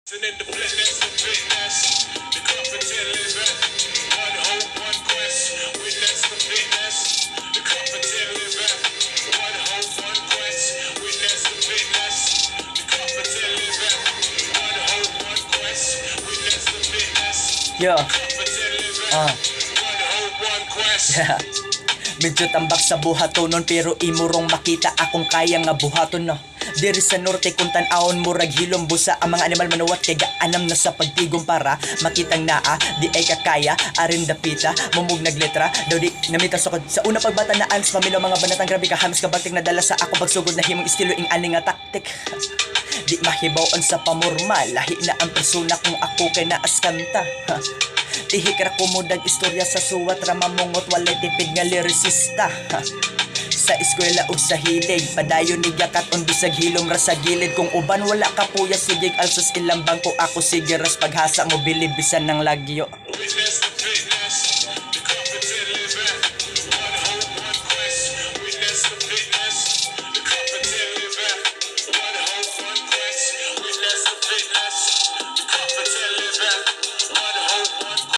And in the fitness, the competent living. One hope, one quest. Witness the fitness, the competent living. One hope, one quest. Witness the fitness, the competent living. One hope, one quest. Witness the fitness, Yo. competent living. One hope, one quest. Yeah. Medyo tambak sa buhatonon pero imurong makita akong kaya nga buhaton no. Diri sa norte kung tan-aon murag hilom busa ang mga animal manuwat kay gaanam na sa pagtigom para makitang naa di ay kakaya arin dapita mumug nagletra daw di namita sukod sa una pagbata na ans pamilaw mga banatang grabe ka hamis kabaltik na dala sa ako pagsugod na himong estilo ing ani nga taktik. Di mahibaw sa pamormal lahi na ang persona kung ako kay naas kanta. Tihik ra kumudag istorya sa suwat ra mamungot walay tipid nga lyricista. Sa eskwela ug sa hilig padayon ni gakat on bisag hilom ra sa gilid kung uban wala ka puya sigig alsos ilang bangko ako sige ras paghasa mo bilib bisan ng lagyo. Witness